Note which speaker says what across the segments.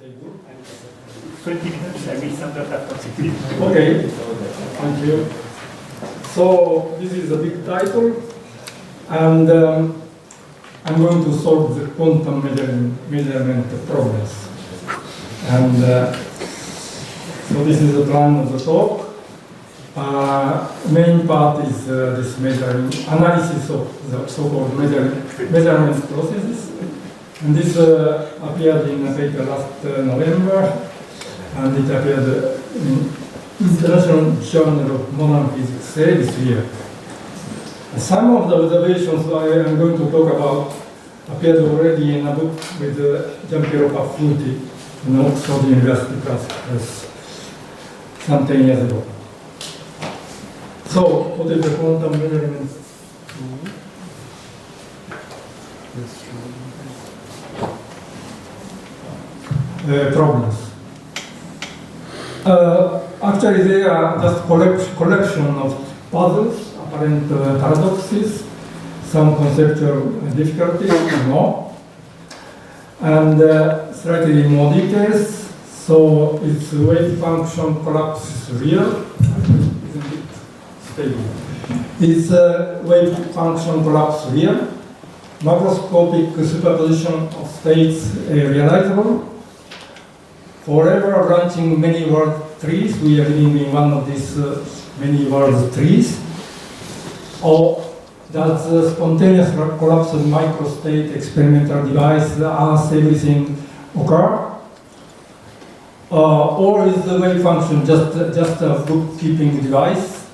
Speaker 1: 20 minutes, I will send that possibly.
Speaker 2: Okay, thank you. So this is a big title, and I'm going to solve the quantum measurement problems. And so this is the plan of the talk. Main part is this analysis of the so-called measurement processes. And this appeared in a paper last November, and it appeared in International Journal of Modern Physics this year. Some of the observations I am going to talk about appeared already in a book with Giampiero Paffuti in Oxford University Press some 10 years ago. So, what is the quantum measurement? Problems. Actually, they are just collection of puzzles, apparent paradoxes, some conceptual difficulties, no, and slightly more details. So, its wave function collapse is real. Isn't it stable? Is wave function collapse real? Macroscopic superposition of states realizable? Forever branching many world trees, we are living in one of these many world trees. Or does the spontaneous collapse of microstate experimental device ask everything occur? Or is the wave function just a bookkeeping device?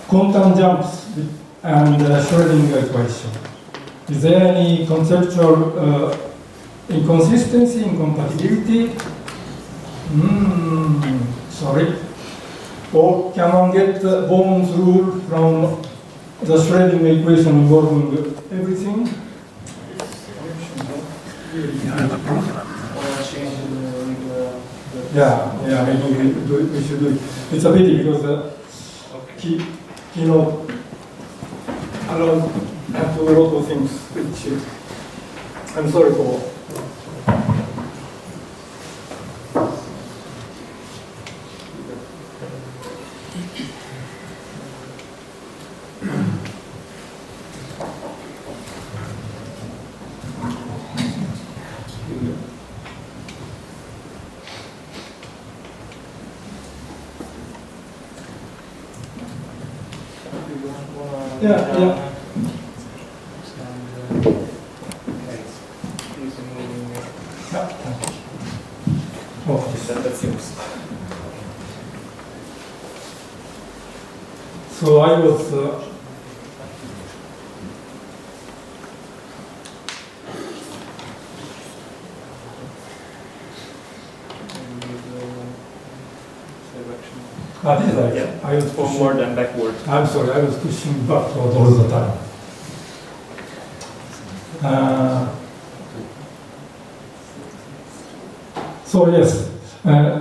Speaker 2: Quantum jumps and Schrödinger equation. Is there any conceptual inconsistency, incompatibility? Sorry. Or can one get Bohr's rule from the Schrödinger equation involving everything? Yeah, maybe we should do it. It's a pity because keynote alone have to do a lot of things which I'm sorry for. Yeah. So I was this is like, yeah. I was
Speaker 1: forward and backward.
Speaker 2: I'm sorry, I was pushing backward all the time. So yes,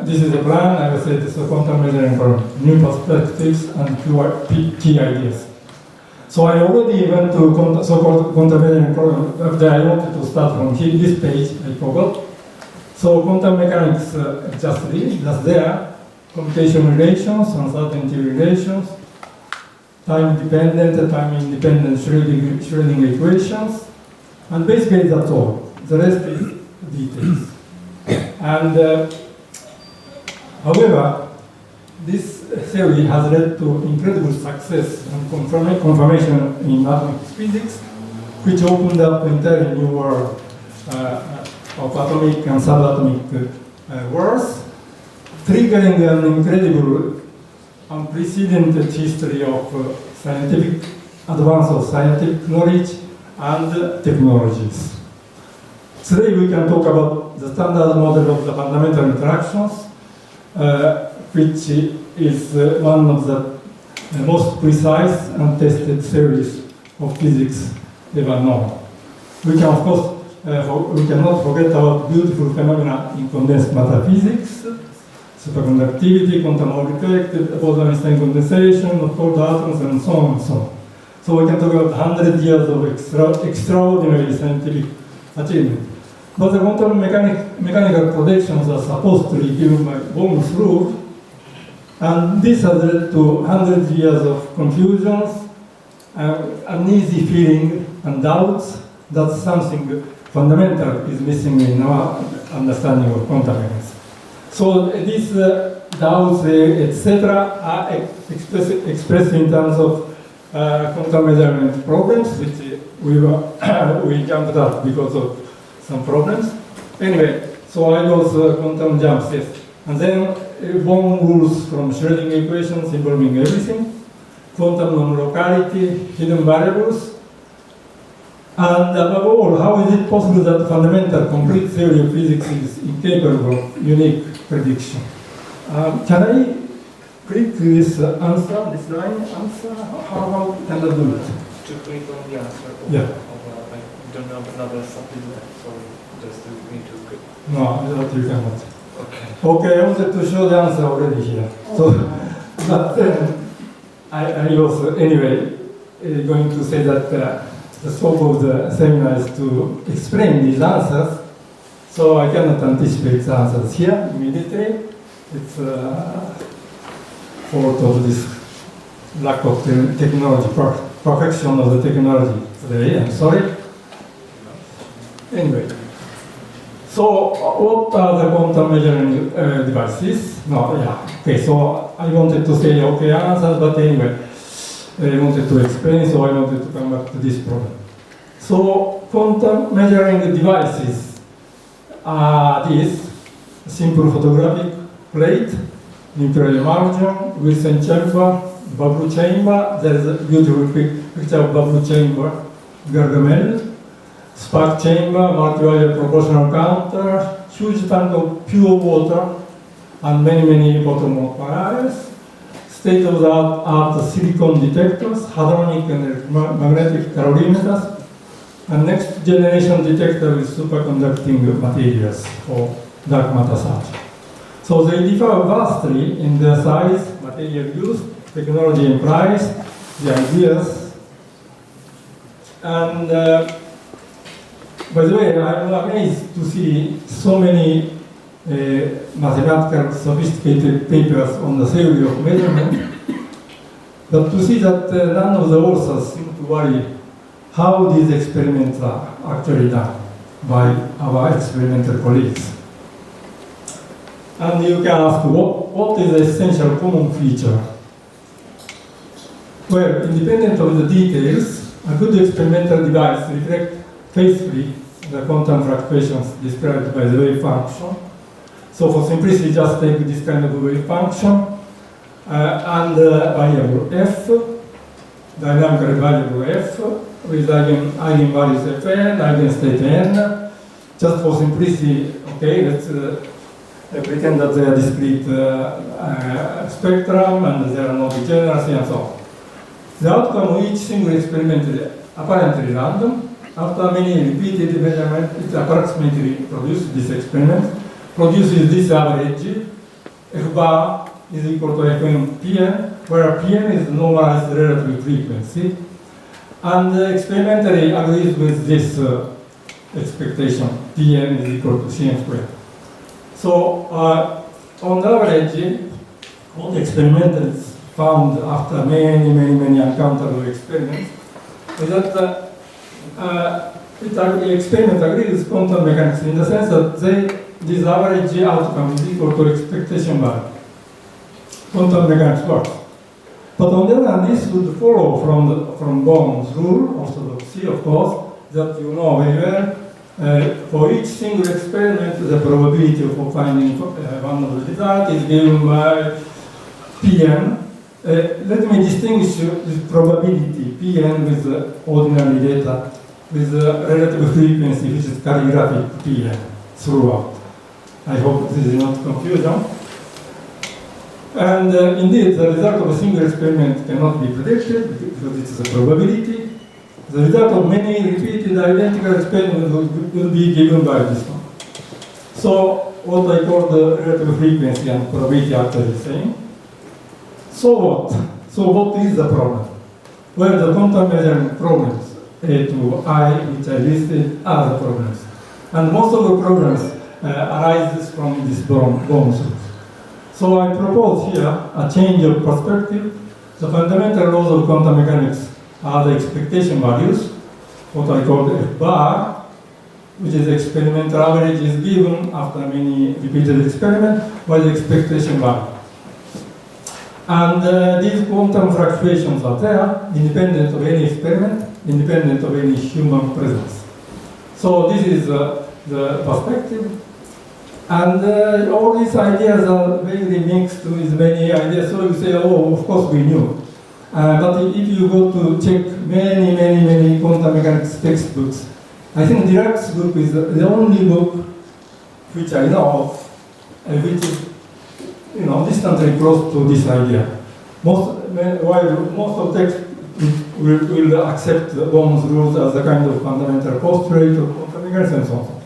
Speaker 2: this is the plan. I will say this is a quantum measuring from new perspectives and key ideas. So I already went to so-called quantum measuring problem. After I wanted to start from this page, I forgot. So quantum mechanics just there. Computation relations, uncertainty relations, time-dependent, time-independent Schrödinger equations, and basically that's all. The rest is details. And however, this theory has led to incredible success and confirmation in atomic physics, which opened up an entirely new world of atomic and subatomic worlds, triggering an incredible, unprecedented history of scientific advance of scientific knowledge and technologies. Today we can talk about the standard model of the fundamental interactions, which is one of the most precise and tested theories of physics ever known. We can, of course, we cannot forget about beautiful phenomena in condensed matter physics, superconductivity, quantum Hall effect, Bose-Einstein condensation of cold atoms, and so on and so on. So we can talk about 100 years of extraordinary scientific achievement. But the quantum mechanical predictions are supposed to be given by Bohm's rule, and this has led to hundreds of years of confusions, uneasy feeling, and doubts that something fundamental is missing in our understanding of quantum mechanics. So these doubts, etc., are expressed in terms of quantum measurement problems, which we jumped up because of some problems. Anyway, so I was quantum jumps, yes. And then Bohm rules from Schrödinger equations involving everything, quantum non-locality, hidden variables, and above all, how is it possible that the fundamental complete theory of physics is incapable of unique prediction? Can I click this answer, this line answer? How can I do it?
Speaker 1: To click on the answer.
Speaker 2: Yeah.
Speaker 1: I don't have another subject, so just to need to click.
Speaker 2: No, that you cannot.
Speaker 1: Okay.
Speaker 2: Okay, I wanted to show the answer already here. So, but I was anyway going to say that the scope of the seminar is to explain these answers. So I cannot anticipate the answers here immediately. It's fault of this lack of technology, perfection of the technology today. I'm sorry. Anyway. So, what are the quantum measuring devices? No, yeah. Okay, so I wanted to say okay answers, but anyway, I wanted to explain, so I wanted to come back to this problem. So, quantum measuring devices are these: simple photographic plate, nuclear emulsion, Wilson chamber, bubble chamber. There is a beautiful picture of bubble chamber, Gargamel. Spark chamber, multi-value proportional counter, huge tank of pure water, and many bottom-up barriers. State-of-the-art silicon detectors, hadronic and magnetic calorimeters, and next-generation detector with superconducting materials for dark matter search. So they differ vastly in their size, material used, technology and price, the ideas, and by the way, I'm amazed to see so many mathematical sophisticated papers on the theory of measurement, but to see that none of the authors seem to worry how these experiments are actually done by our experimental colleagues. And you can ask, what is the essential common feature? Well, independent of the details, a good experimental device reflects faithfully the quantum fluctuations described by the wave function. So for simplicity, just take this kind of wave function and variable f, dynamically variable f, with eigenvalues fn, eigenstate n. Just for simplicity, okay, let's pretend that they are discrete spectrum and there are no degeneracy and so on. The outcome of each single experiment is apparently random. After many repeated measurements, it approximately produces this experiment, produces this average. F bar is equal to Fn Pn, where Pn is the normalized relative frequency, and experimentally agrees with this expectation. Pn is equal to Cn squared. So, on average, what the experimenters found after many uncountable experiments is that the experiment agrees with quantum mechanics in the sense that this average outcome is equal to expectation value. Quantum mechanics works. But on the other hand, this would follow from Bohm's rule, orthodoxy, of course, that you know very well. For each single experiment, the probability of finding one of the results is given by Pn. Let me distinguish this probability, Pn, with ordinary data, with relative frequency, which is calligraphic Pn, throughout. I hope this is not confusion. And indeed, the result of a single experiment cannot be predicted because it is a probability. The result of many repeated identical experiments will be given by this one. So, what I call the relative frequency and probability are the same. So what? So what is the problem? Well, the quantum measurement problems, A to I, which I listed, are the problems. And most of the problems arises from this Bohm's rules. So I propose here a change of perspective. The fundamental laws of quantum mechanics are the expectation values, what I call the F bar, which is experimental average is given after many repeated experiments by the expectation value. And these quantum fluctuations are there, independent of any experiment, independent of any human presence. So this is the perspective. And all these ideas are very mixed with many ideas. So you say, oh, of course we knew. But if you go to check many quantum mechanics textbooks, I think Dirac's book is the only book which I know of, which is distantly close to this idea. While most of texts will accept Bohm's rules as a kind of fundamental postulate of quantum mechanics and so on.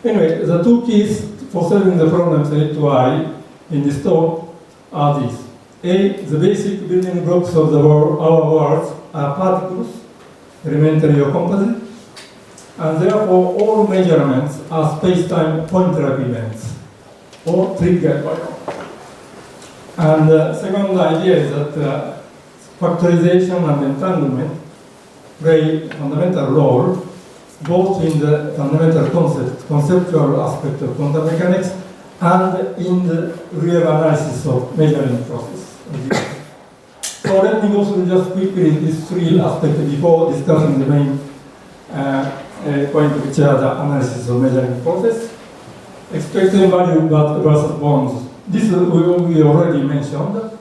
Speaker 2: Anyway, the two keys for solving the problems A to I in this talk are these. A, the basic building blocks of our worlds are particles, elementary or composite, and therefore all measurements are space-time point-like events, or triggered by them. And the second idea is that factorization and entanglement play a fundamental role both in the fundamental conceptual aspect of quantum mechanics and in the real analysis of measuring process. So let me go through just quickly these three aspects before discussing the main point, which are the analysis of measuring process. Expected value versus Bohm's. This we already mentioned.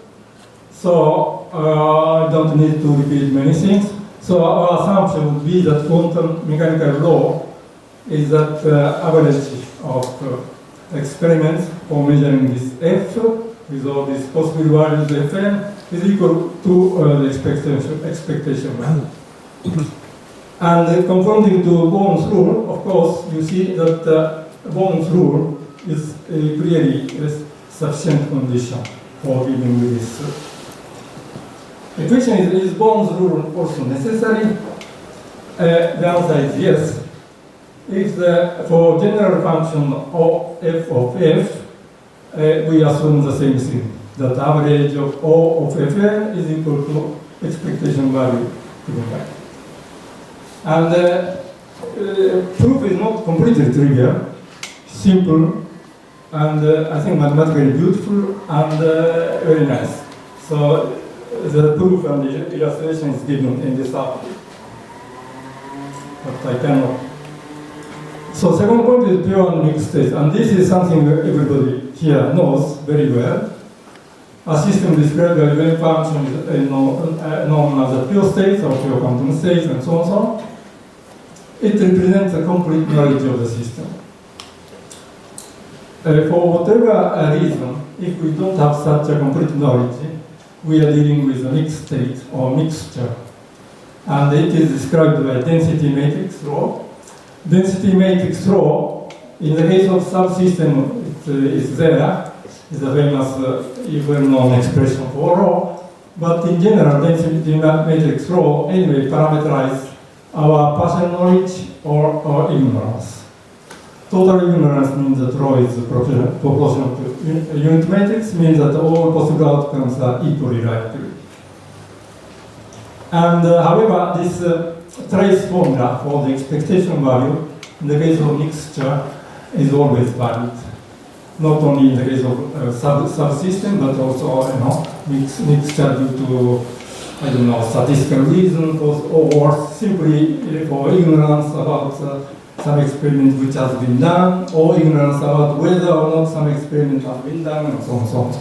Speaker 2: So I don't need to repeat many things. So our assumption would be that quantum mechanical law is that average of experiments for measuring this F with all these possible values Fn is equal to the expectation value. And conforming to Bohm's rule, of course, you see that Bohm's rule is clearly a sufficient condition for dealing with this. The question is Bohm's rule also necessary? The answer is yes. If for general function f of f, we assume the same thing, that average of O of Fn is equal to expectation value given by. And proof is not completely trivial, simple, and I think mathematically beautiful and very nice. So the proof and the illustration is given in this article, but I cannot. So second point is pure and mixed state, and this is something that everybody here knows very well. A system described by wave function is known as a pure state or pure quantum state, and so on and so on. It represents a complete knowledge of the system. For whatever reason, if we don't have such a complete knowledge, we are dealing with a mixed state or mixture. And it is described by density matrix law. Density matrix law, in the case of subsystem, it is there. It's a famous, well-known expression for law. But in general, density matrix law anyway parameterize our partial knowledge or ignorance. Total ignorance means that rho is proportional to unit matrix, means that all possible outcomes are equally likely. And however, this trace formula for the expectation value in the case of mixture is always valid. Not only in the case of subsystem, but also mixture due to statistical reasons or simply for ignorance about some experiment which has been done, or ignorance about whether or not some experiment has been done, and so on and so on.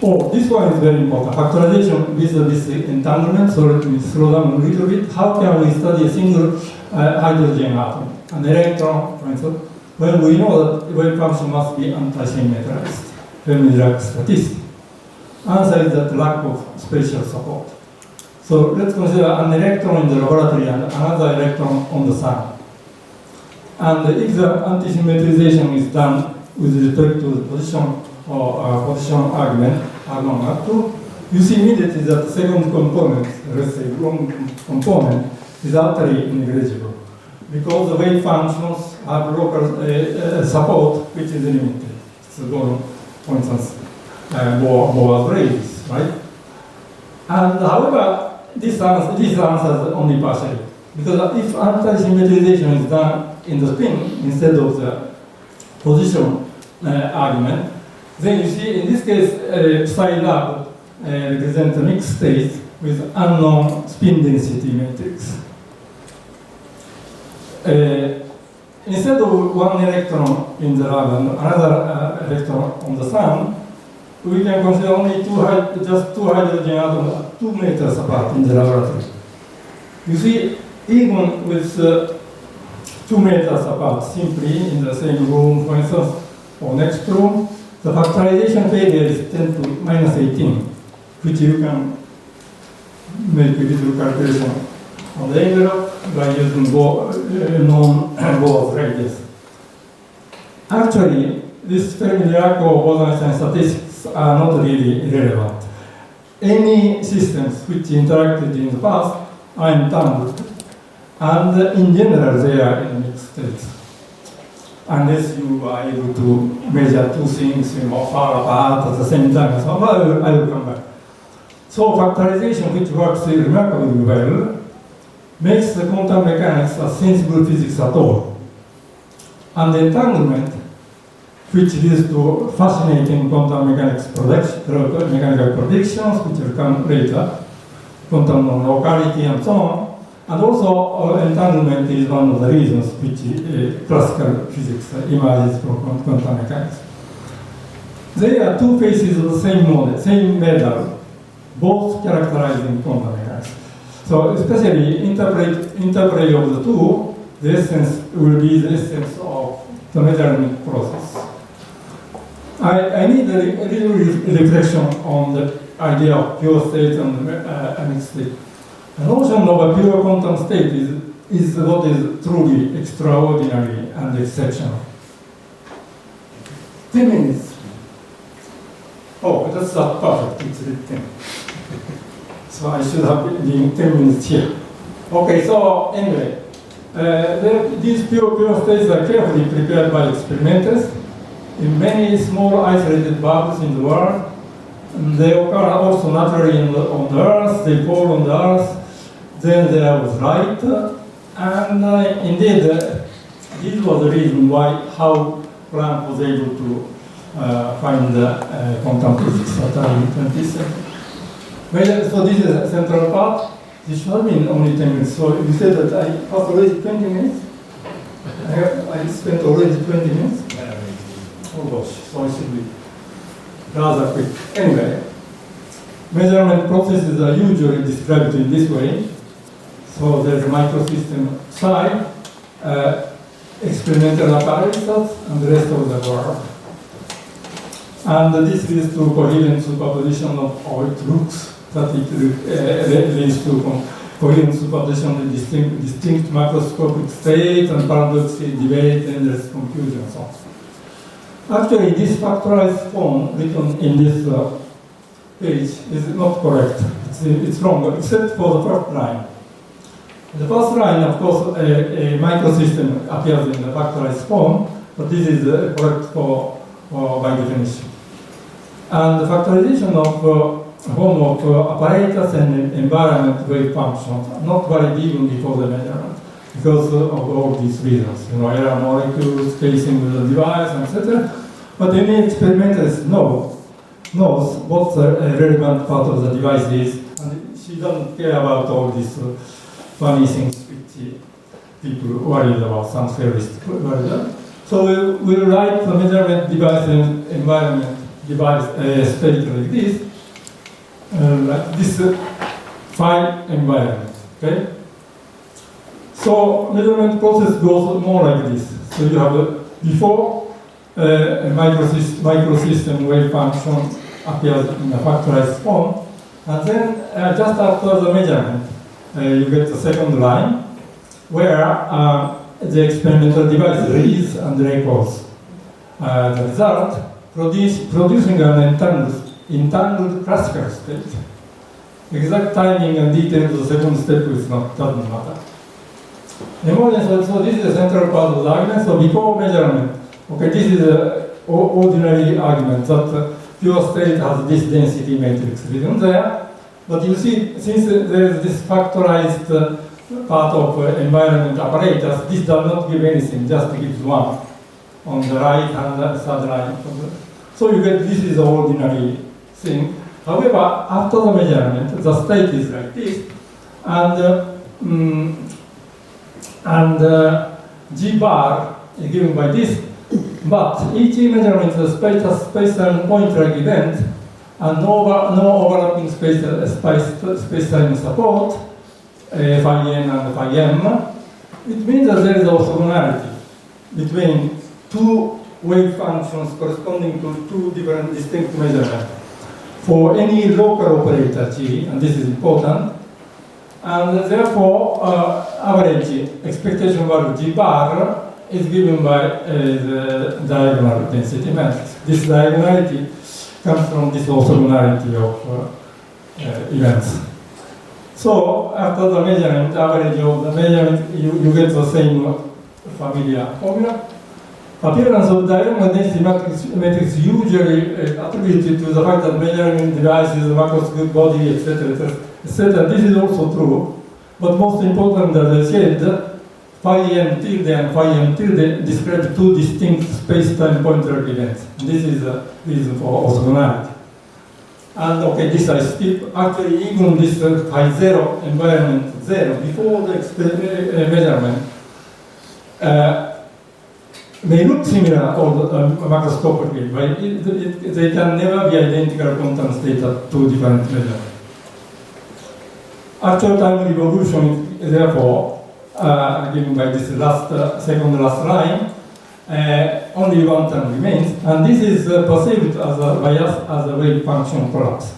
Speaker 2: Oh, this one is very important. Factorization vis-a-vis entanglement. So let me slow down a little bit. How can we study a single hydrogen atom, an electron, for instance, when we know that wave function must be anti-symmetrized, Fermi-Dirac statistic? Answer is that lack of spatial support. So let's consider an electron in the laboratory and another electron on the sun. And if the anti-symmetrization is done with respect to the position or position argument, R1, R2, you see immediately that the second component, let's say wrong component, is utterly negligible. because the wave functions have local support which is limited. So, for instance, Boas radius, right? And however, this answers only partially. Because if anti-symmetrization is done in the spin instead of the position argument, then you see in this case, psi lab represents a mixed state with unknown spin density matrix. Instead of one electron in the lab and another electron on the sun, we can consider only just two hydrogen atoms 2 meters apart in the laboratory. You see, even with 2 meters apart, simply in the same room, for instance, or next room, the factorization failure is 10 to minus 18, which you can make a little calculation on the envelope by using known Boas radius. Actually, this Fermi-Dirac or Bose-Einstein statistics are not really relevant. Any systems which interacted in the past are entangled, and in general they are in mixed states. Unless you are able to measure two things far apart at the same time. So I will come back. So factorization, which works remarkably well, makes the quantum mechanics a sensible physics at all. And the entanglement, which leads to fascinating quantum mechanics mechanical predictions, which will come later, quantum non-locality and so on. And also, entanglement is one of the reasons which classical physics emerges from quantum mechanics. They are two faces of the same model, same medal, both characterizing quantum mechanics. So, especially interplay of the two, the essence will be the essence of the measurement process. I need a little reflection on the idea of pure state and mixed state. The notion of a pure quantum state is what is truly extraordinary and exceptional. 10 minutes. Oh, that's not perfect. It's 10. So I should have been 10 minutes here. Okay, so anyway, these pure states are carefully prepared by experimenters in many small isolated bubbles in the world. And they occur also naturally on the Earth, they fall on the Earth. Then there was light, and indeed, this was the reason how Planck was able to find quantum physics at the 20th century. So this is a central part. This should have been only 10 minutes. So you said that I passed already 20 minutes? I spent already 20 minutes? Oh gosh, so I should be rather quick. Anyway, measurement processes are usually described in this way. So there's a microsystem psi, experimental apparatus, and the rest of the world. And this leads to coherent superposition of how it looks, that it leads to coherent superposition of distinct macroscopic states and paradoxical debate, endless confusion, and so on. Actually, this factorized form written in this page is not correct. It's wrong, except for the first line. The first line, of course, a microsystem appears in the factorized form, but this is correct by definition. And the factorization of form of apparatus and environment wave functions are not varied even before the measurement because of all these reasons, error molecules, spacing with the device, etc. But any experimenter knows what the relevant part of the device is, and she doesn't care about all these funny things which people worried about, some theorists worried about. So we'll write the measurement device and environment device state like this file environment. Okay. So measurement process goes more like this. So you have before a microsystem wave function appears in a factorized form, and then just after the measurement, you get the second line, where the experimental device reads and records the result, producing an entangled classical state. Exact timing and details of the second step doesn't matter. Emergence, so this is the central part of the argument. So before measurement, okay, this is an ordinary argument that pure state has this density matrix written there. But you see, since there is this factorized part of environment apparatus, this does not give anything, just gives 1 on the right and third line. So you get this is the ordinary thing. However, after the measurement, the state is like this, and G bar is given by this, but each measurement is a space-time point-like event, and no overlapping space-time support, phi n and phi m. It means that there is orthogonality between 2 wave functions corresponding to 2 different distinct measurements for any local operator G, and this is important. And therefore, average expectation value G bar is given by the diagonal density matrix. This diagonality comes from this orthogonality of events. So after the measurement, average of the measurement, you get the same familiar formula. Appearance of diagonal density matrix usually attributed to the fact that measuring devices, macroscopic body, etc., etc. This is also true, but most important, as I said, phi m tilde and phi m tilde describe 2 distinct space-time pointer events. And this is a reason for orthogonality. And okay, this I skip. Actually, even this phi 0, environment 0, before the measurement, may look similar or macroscopically, but they can never be identical quantum state at 2 different measurements. Actual time revolution is therefore given by this second last line. Only 1 term remains, and this is perceived as a bias as a wave function collapse.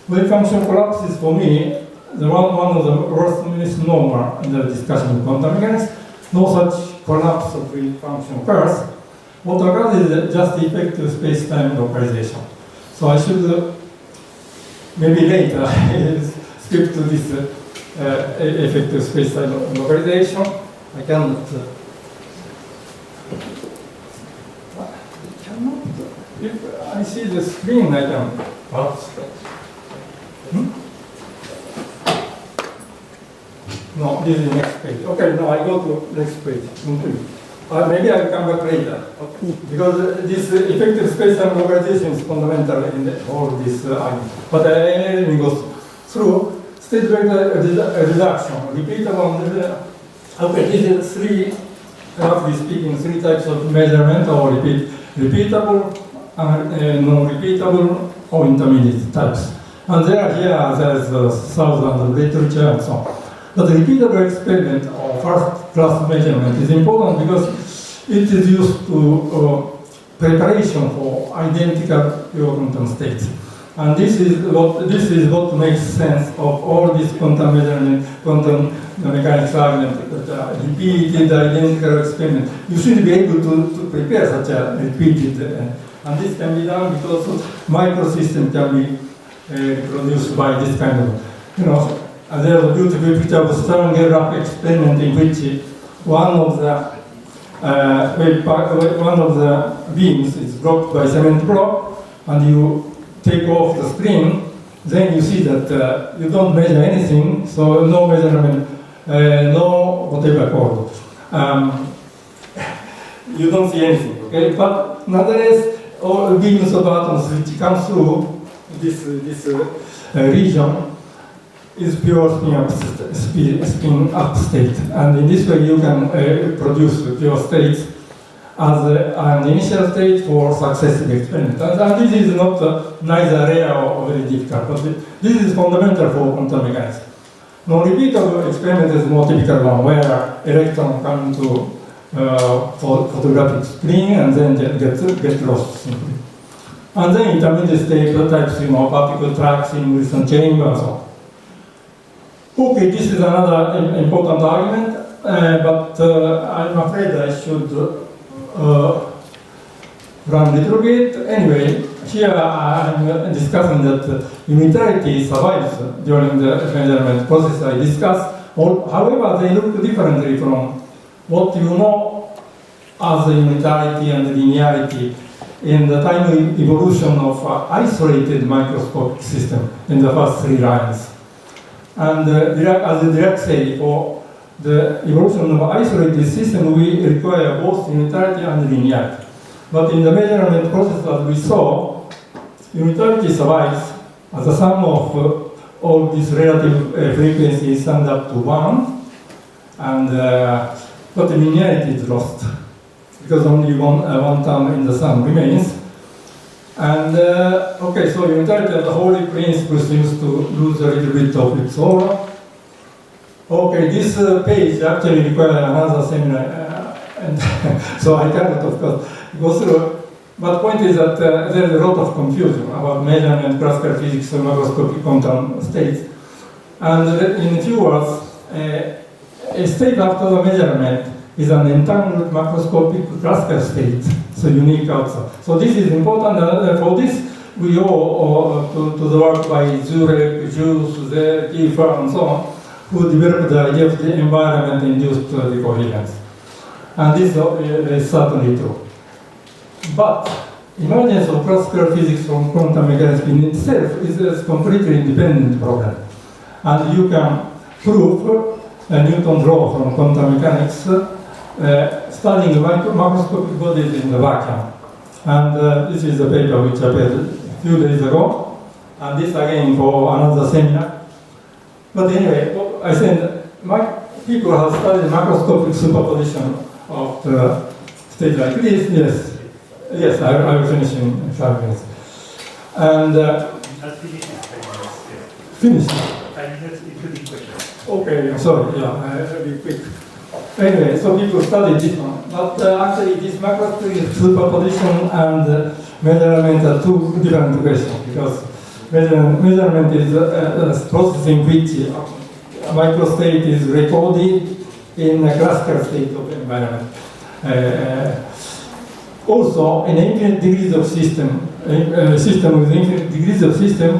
Speaker 2: Wave function collapse is for me one of the worst misnomer in the discussion of quantum mechanics. No such collapse of wave function occurs. What occurs is just effective space-time localization. So I should maybe later skip to this effective space-time localization. I cannot. If I see the screen, I can. No, this is the next page. Okay, no, I go to next page. Maybe I'll come back later. Okay. Because this effective space-time localization is fundamental in all this argument. But let me go through. State vector reduction, repeatable. Okay, this is 3, roughly speaking, 3 types of measurement or repeatable, non-repeatable, or intermediate types. And there's thousands of literature and so on. But the repeatable experiment or first-class measurement is important because it is used to preparation for identical pure quantum states. And this is what makes sense of all these quantum measurement, quantum mechanics argument, repeated identical experiment. You should be able to prepare such a repeated, and this can be done because microsystem can be produced by this kind of, there's a beautiful picture of a Stern-Gerlach experiment in which one of the beams is blocked by cement block, and you take off the screen, then you see that you don't measure anything, so no measurement, no whatever called. You don't see anything, okay? But nonetheless, all beams of atoms which come through this region is pure spin up state. And in this way you can produce pure states as an initial state for successive experiment. And this is not neither rare or very difficult, but this is fundamental for quantum mechanics. Non-repeatable experiment is more typical one, where electron come to photographic screen and then get lost simply. And then intermediate state types, particle tracks in Wilson chamber and so on. Okay, this is another important argument, but I'm afraid I should run a little bit. Anyway, here I'm discussing that unitarity survives during the measurement process I discussed, However, they look differently from what you know as unitarity and linearity in the time evolution of isolated microscopic system in the first 3 lines. And as Dirac said, for the evolution of isolated system, we require both unitarity and linearity. But in the measurement process, as we saw, unitarity survives as a sum of all these relative frequencies summed up to 1, and but the linearity is lost because only one term in the sum remains. And okay, so unitarity as a holy principle seems to lose a little bit of its aura. Okay, this page actually requires another seminar, and so I cannot, of course, go through. But point is that there is a lot of confusion about measurement, classical physics, macroscopic quantum states. And in a few words, a state after the measurement is an entangled macroscopic classical state, so unique outside. So this is important. For this, we owe to the work by Zurek, Jules, Kiefer, and so on, who developed the idea of the environment-induced decoherence. And this is certainly true. But emergence of classical physics from quantum mechanics in itself is a completely independent problem. And you can prove Newton's law from quantum mechanics studying macroscopic bodies in the vacuum. And this is a paper which appeared a few days ago. And this again for another seminar. But anyway, I said people have studied macroscopic superposition of the state like this. Yes, I will finish in 5 minutes. And finish. Okay, I'm sorry. Yeah, I'll be quick. Anyway, so people studied this one, but actually this macroscopic superposition and measurement are 2 different questions, because measurement is a process in which a microstate is recorded in a classical state of environment. Also, in infinite degrees of system, system with infinite degrees of system,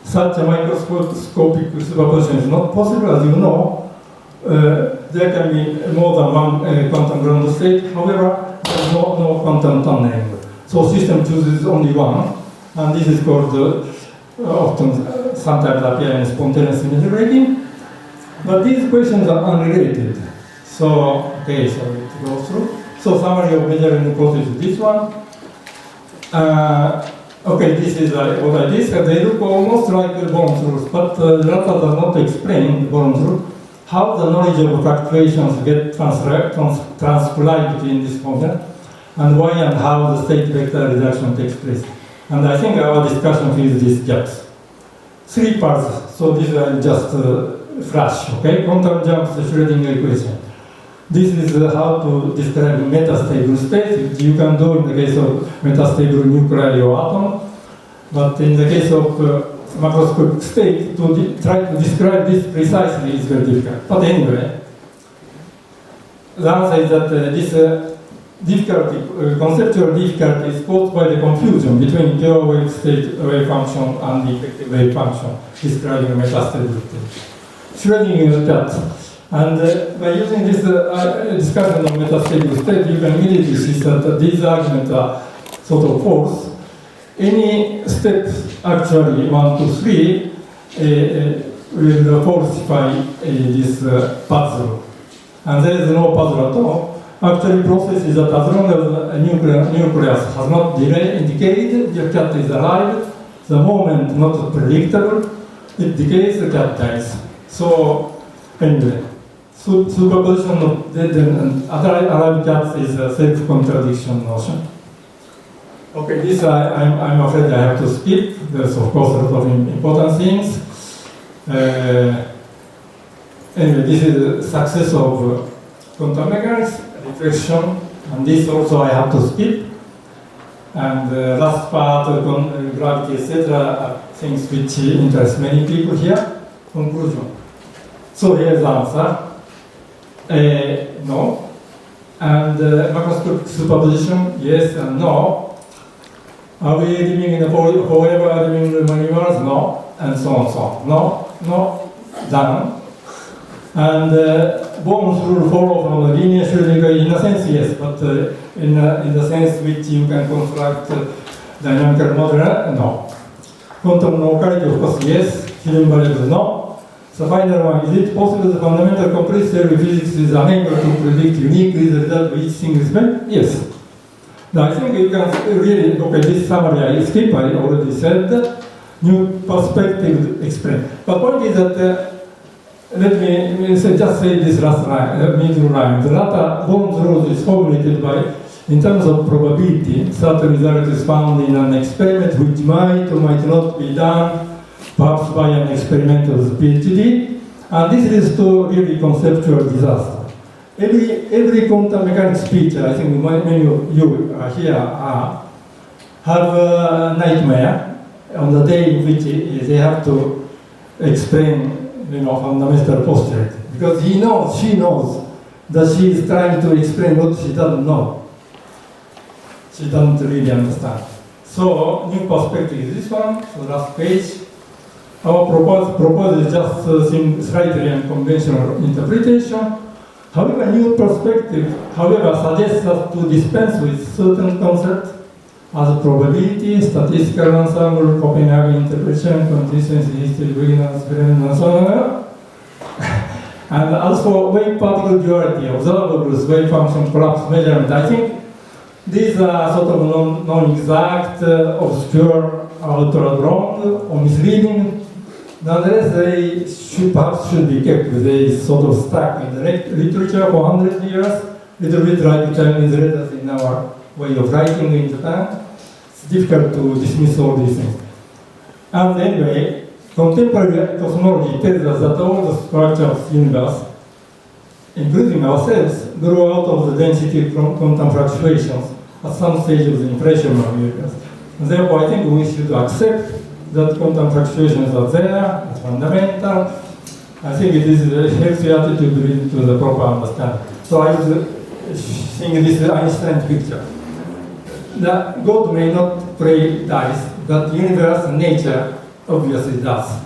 Speaker 2: such a microscopic superposition is not possible. As you know, there can be more than one quantum ground state. However, there is no quantum tunneling. So system chooses only one, and this is called often sometimes appear in spontaneous image breaking. But these questions are unrelated. So, okay, so let's go through. So summary of measuring process is this one. Okay, this is what I discussed. They look almost like Born's rules, but the latter does not explain Born's rule, how the knowledge of fluctuations get transcribed in this formula, and why and how the state vector reduction takes place. And I think our discussion fills these gaps. 3 parts, so this is just flash, okay? Quantum jumps the Schrödinger equation. This is how to describe metastable state. You can do in the case of metastable nuclei or atom, but in the case of macroscopic state, to try to describe this precisely is very difficult. But anyway, the answer is that this difficulty, conceptual difficulty is caused by the confusion between pure wave state wave function and the effective wave function describing metastability. Schrödinger that. And by using this discussion of metastable state, you can immediately see that these arguments are sort of false. Any step, actually 1, 2, 3, will falsify this puzzle. And there is no puzzle at all. Actually, process is that as long as a nucleus has not decayed, the cat is alive. The moment not predictable, it decays, the cat dies. So, anyway. Superposition of dead and alive cats is a self-contradiction notion. Okay, this I'm afraid I have to skip. There's of course a lot of important things. Anyway, this is the success of quantum mechanics, reflection, and this also I have to skip. And last part, gravity, etc., are things which interest many people here. Conclusion. So here's the answer. No. And macroscopic superposition, yes and no. Are we living in a forever living in the universe? No. And so on, so on. No, no, done. And Bohm's rule follow from the linear Schrödinger in a sense, yes, but in the sense which you can construct dynamical model, no. Quantum locality, of course, yes. Hidden variable, no. So final one, is it possible the fundamental complete theory of physics is unable to predict uniquely the result of each single experiment? Yes. Now I think you can really, okay, this summary I skip, I already said, new perspective explained. But point is that, let me just say this last line, middle line. The latter Bohm's rule is formulated by, in terms of probability, certain result is found in an experiment which might or might not be done, perhaps by an experimental PhD, and this leads to really conceptual disaster. Every quantum mechanics teacher, I think many of you here have a nightmare on the day in which they have to explain, fundamental postulate, because she knows that she is trying to explain what she doesn't know. She doesn't really understand. So, new perspective is this one, so last page. Our proposal is just slightly unconventional interpretation. However, new perspective, suggests us to dispense with certain concepts as probability, statistical ensemble, Copenhagen interpretation, consistency, history, beginners, and so on. And as for wave particle duality, observables, wave function collapse measurement, I think these are sort of non-exact, obscure, ultra-wrong, or misleading. Nonetheless, they perhaps should be kept. They sort of stuck in the literature for 100 years, little bit like Chinese letters in our way of writing in Japan. It's difficult to dismiss all these things. And anyway, contemporary cosmology tells us that all the structure of the universe, including ourselves, grow out of the density from quantum fluctuations at some stage of the inflationary universe. And therefore, I think we should accept that quantum fluctuations are there, it's fundamental. I think it is a healthy attitude leading to the proper understanding. So I was seeing this Einstein picture. God may not play dice, but universe and nature obviously does.